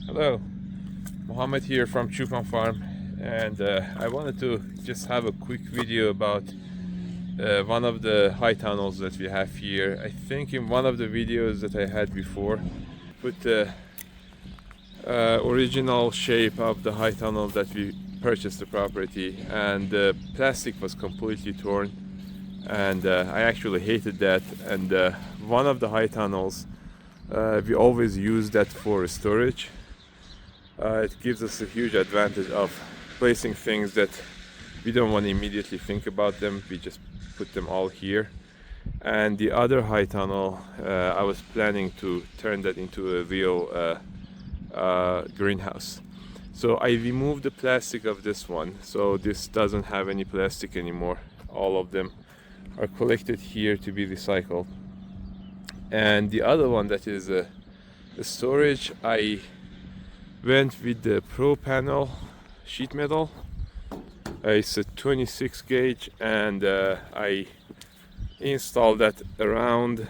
Hello, Mohammed here from Chufan Farm, and I wanted to just have a quick video about one of the high tunnels that we have here. I think in one of the videos that I had before, put the original shape of the high tunnel that we purchased the property, and the plastic was completely torn, and I actually hated that. And one of the high tunnels, we always use that for storage. It gives us a huge advantage of placing things that we don't want to immediately think about them. We just put them all here. And the other high tunnel, I was planning to turn that into a real greenhouse. So I removed the plastic of this one, so this doesn't have any plastic anymore. All of them are collected here to be recycled. And the other one that is a storage, I went with the Pro Panel sheet metal. It's a 26 gauge, and I installed that around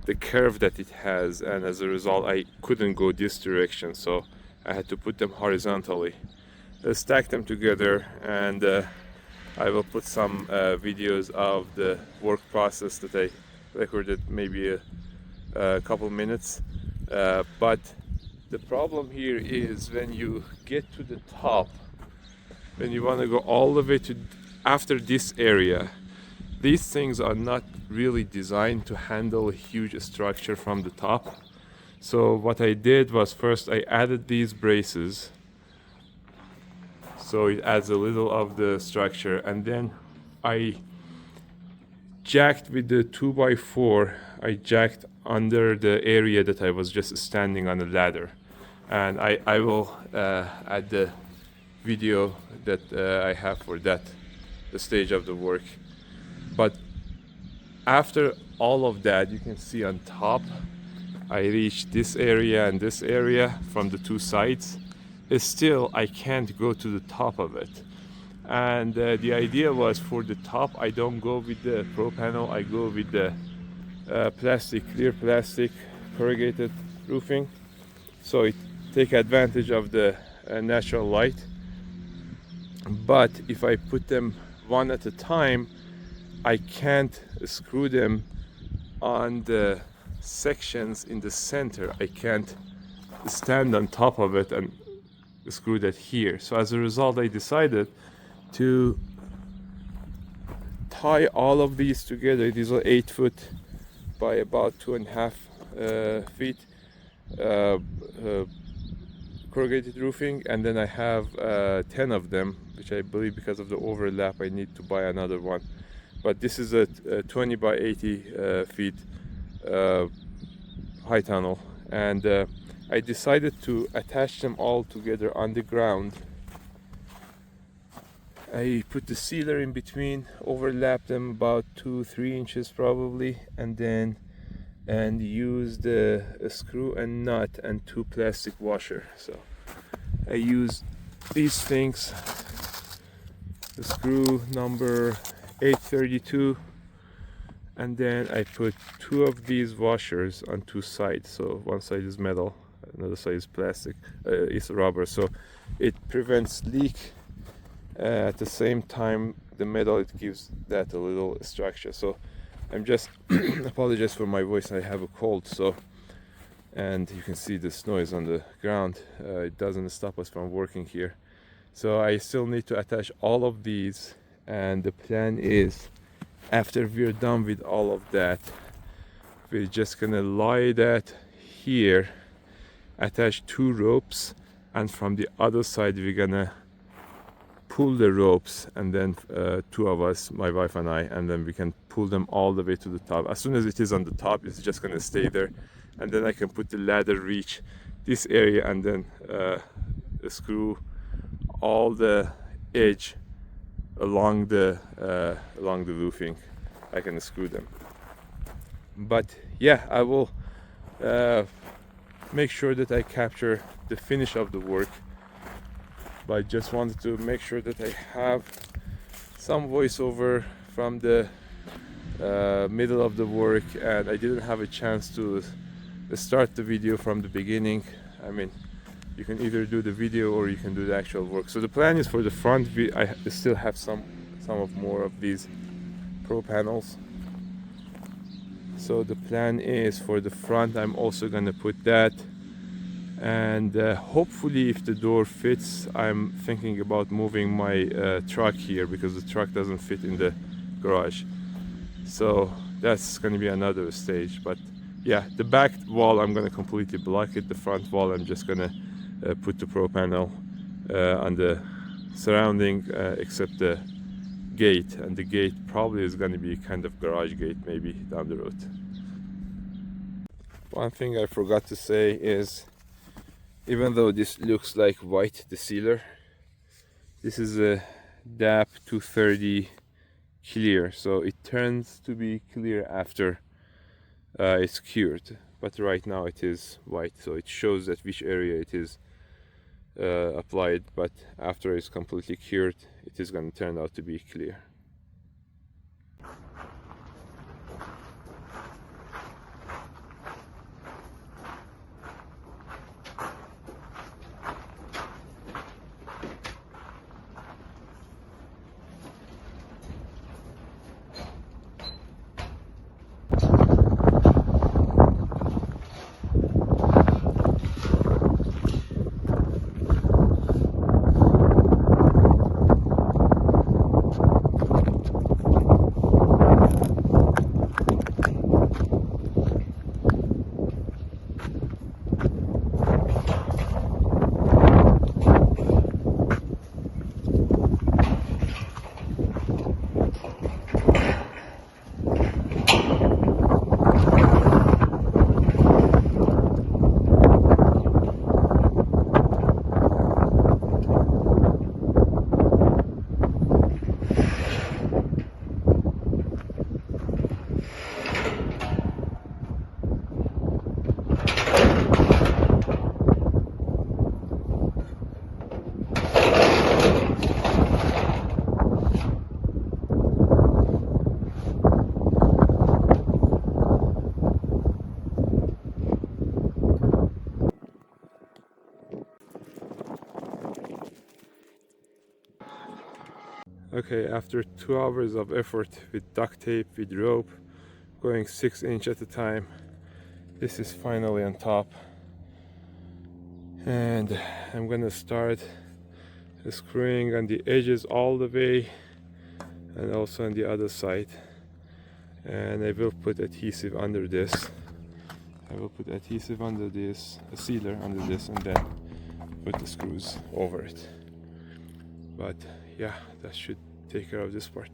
the curve that it has, and as a result I couldn't go this direction, so I had to put them horizontally, stack them together, and I will put some videos of the work process that I recorded, maybe a couple minutes, but the problem here is when you get to the top, when you want to go all the way to after this area, these things are not really designed to handle a huge structure from the top. So what I did was, first I added these braces, so it adds a little of the structure, and then I jacked with the 2x4, I jacked under the area that I was just standing on a ladder. And I will add the video that I have for that, the stage of the work. But after all of that, you can see on top, I reached this area and this area from the two sides. Still, I can't go to the top of it. And the idea was, for the top, I don't go with the Pro Panel, I go with the plastic, clear plastic, corrugated roofing. So it take advantage of the natural light. But if I put them one at a time, I can't screw them on the sections in the center. I can't stand on top of it and screw that here. So as a result, I decided to tie all of these together. These are 8 foot by about 2.5 feet corrugated roofing, and then I have 10 of them, which I believe, because of the overlap, I need to buy another one. But this is a 20 by 80 feet high tunnel, and I decided to attach them all together on the ground. I put the sealer in between, overlap them about 2-3 inches probably, and then used a screw and nut and 2 plastic washer. So I used these things, the screw number 832, and then I put 2 of these washers on 2 sides. So one side is metal, another side is plastic, it's rubber, so it prevents leak. At the same time, the metal, it gives that a little structure. So I'm just apologize for my voice, I have a cold, so, and you can see this noise on the ground, it doesn't stop us from working here. So I still need to attach all of these, and the plan is, after we're done with all of that, we're just gonna lie that here, attach 2 ropes, and from the other side we're gonna pull the ropes, and then 2 of us, my wife and I, and then we can pull them all the way to the top. As soon as it is on the top, it's just gonna stay there, and then I can put the ladder, reach this area, and then screw all the edge along the roofing. I can screw them. But yeah, I will make sure that I capture the finish of the work. But I just wanted to make sure that I have some voiceover from the middle of the work, and I didn't have a chance to start the video from the beginning. I mean, you can either do the video or you can do the actual work. So the plan is for the front, I still have some of more of these pro panels. So the plan is for the front, I'm also gonna put that, and hopefully if the door fits, I'm thinking about moving my truck here, because the truck doesn't fit in the garage. So that's gonna be another stage. But yeah, the back wall I'm gonna completely block it. The front wall I'm just gonna put the pro panel on the surrounding, except the gate, and the gate probably is gonna be kind of garage gate maybe down the road. One thing I forgot to say is, even though this looks like white, the sealer, this is a DAP 230 clear, so it turns to be clear after it's cured, but right now it is white, so it shows that which area it is applied, but after it's completely cured, it is going to turn out to be clear. Okay, after 2 hours of effort with duct tape, with rope, going 6 inch at a time, this is finally on top, and I'm gonna start screwing on the edges all the way, and also on the other side, and I will put adhesive under this. I will put adhesive under this, a sealer under this, and then put the screws over it. But yeah, that should take care of this part.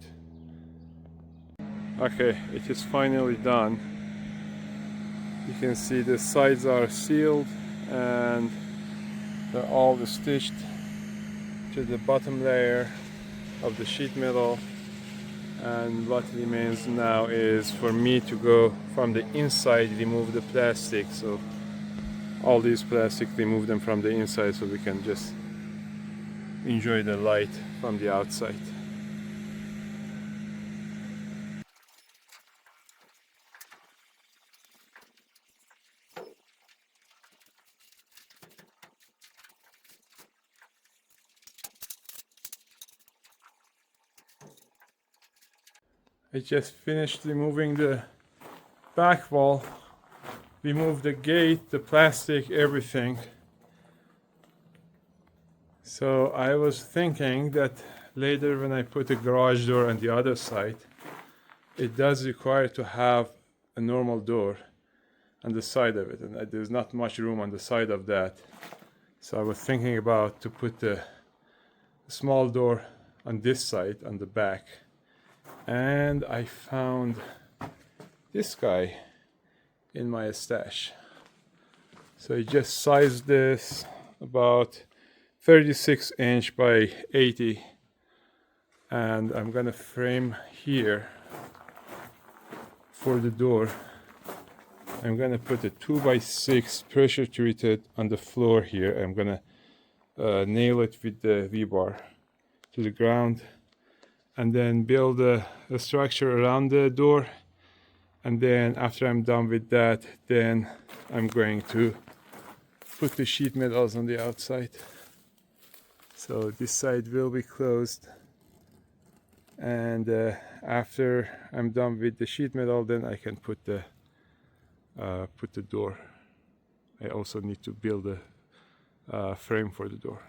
Okay, it is finally done. You can see the sides are sealed and they're all stitched to the bottom layer of the sheet metal, and what remains now is for me to go from the inside, remove the plastic. So all these plastic, remove them from the inside so we can just enjoy the light from the outside. I just finished removing the back wall, removed the gate, the plastic, everything. So I was thinking that later when I put a garage door on the other side, it does require to have a normal door on the side of it, and there's not much room on the side of that. So I was thinking about to put the small door on this side, on the back. And I found this guy in my stash. So I just sized this about 36 inch by 80, and I'm gonna frame here for the door. I'm gonna put a 2x6 pressure treated on the floor here. I'm gonna nail it with the V-bar to the ground, and then build a structure around the door. And then after I'm done with that, then I'm going to put the sheet metals on the outside. So this side will be closed, and after I'm done with the sheet metal, then I can put the door. I also need to build a frame for the door.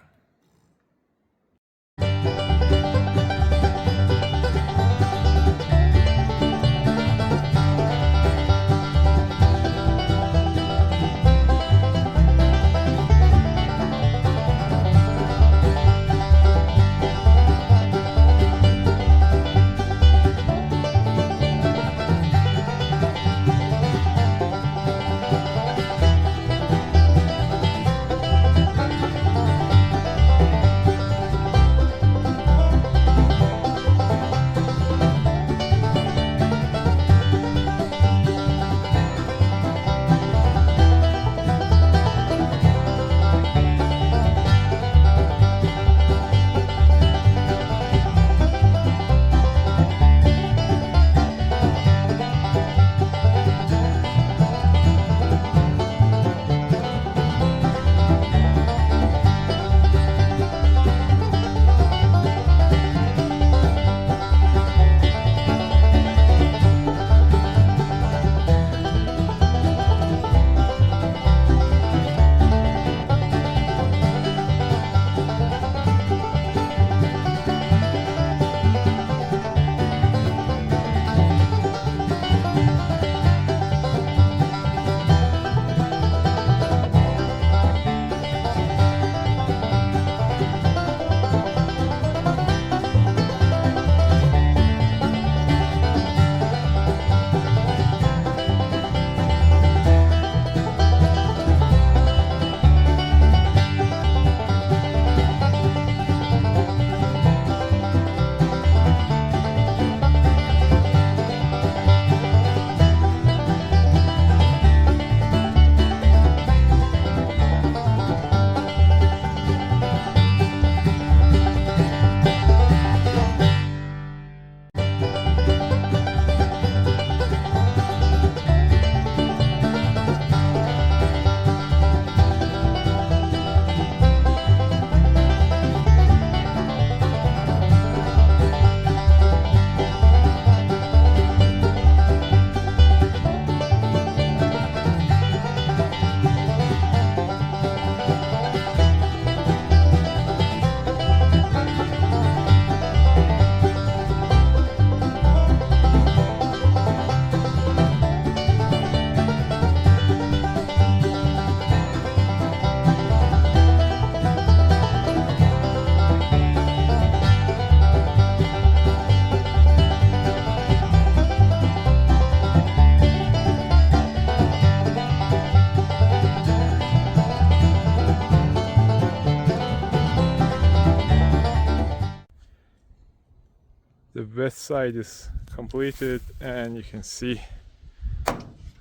The west side is completed, and you can see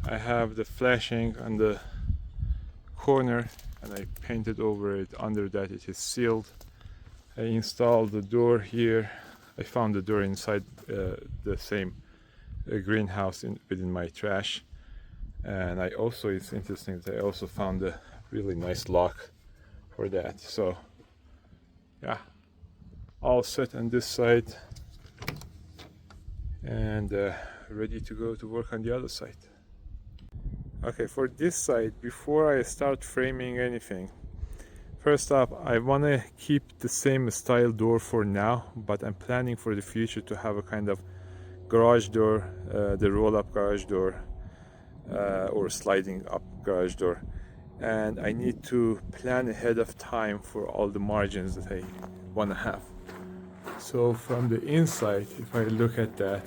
I have the flashing on the corner, and I painted over it. Under that it is sealed. I installed the door here. I found the door inside the same greenhouse within my trash. And I also, it's interesting that I also found a really nice lock for that. So yeah, all set on this side, and ready to go to work on the other side. Okay, for this side, before I start framing anything, first up, I want to keep the same style door for now, but I'm planning for the future to have a kind of garage door, the roll-up garage door, or sliding up garage door. And I need to plan ahead of time for all the margins that I want to have. So from the inside, if I look at that,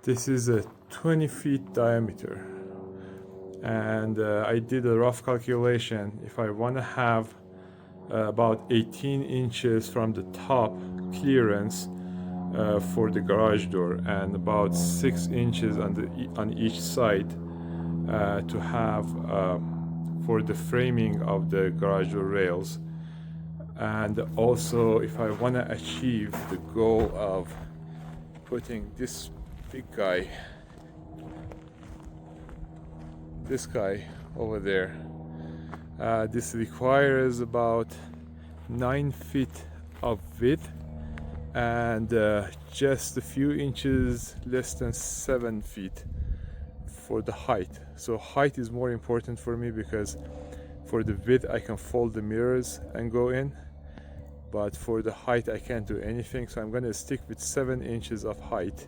this is a 20 feet diameter, and I did a rough calculation. If I want to have about 18 inches from the top clearance for the garage door, and about 6 inches on each side to have for the framing of the garage door rails. And also, if I want to achieve the goal of putting this big guy, this guy over there, This requires about 9 feet of width and just a few inches less than 7 feet for the height. So height is more important for me because for the width I can fold the mirrors and go in, but for the height I can't do anything. So I'm going to stick with 7 inches of height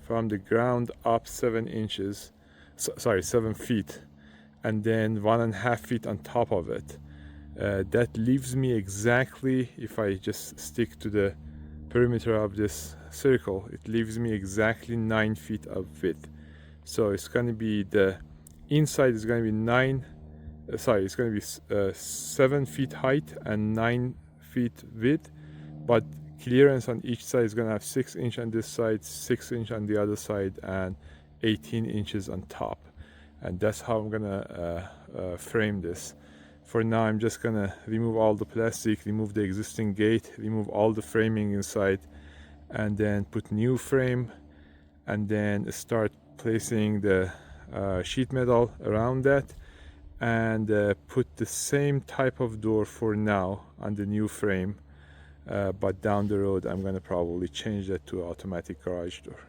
from the ground up, 7 inches, sorry, 7 feet, and then 1.5 feet on top of it. That leaves me exactly, if I just stick to the perimeter of this circle, it leaves me exactly 9 feet of width. So it's going to be, the inside is going to be it's going to be 7 feet height and 9 feet width, but clearance on each side is going to have 6 inch on this side, 6 inch on the other side, and 18 inches on top. And that's how I'm gonna frame this. For now, I'm just gonna remove all the plastic, remove the existing gate, remove all the framing inside, and then put new frame, and then start placing the sheet metal around that, and put the same type of door for now on the new frame, but down the road I'm gonna probably change that to automatic garage door.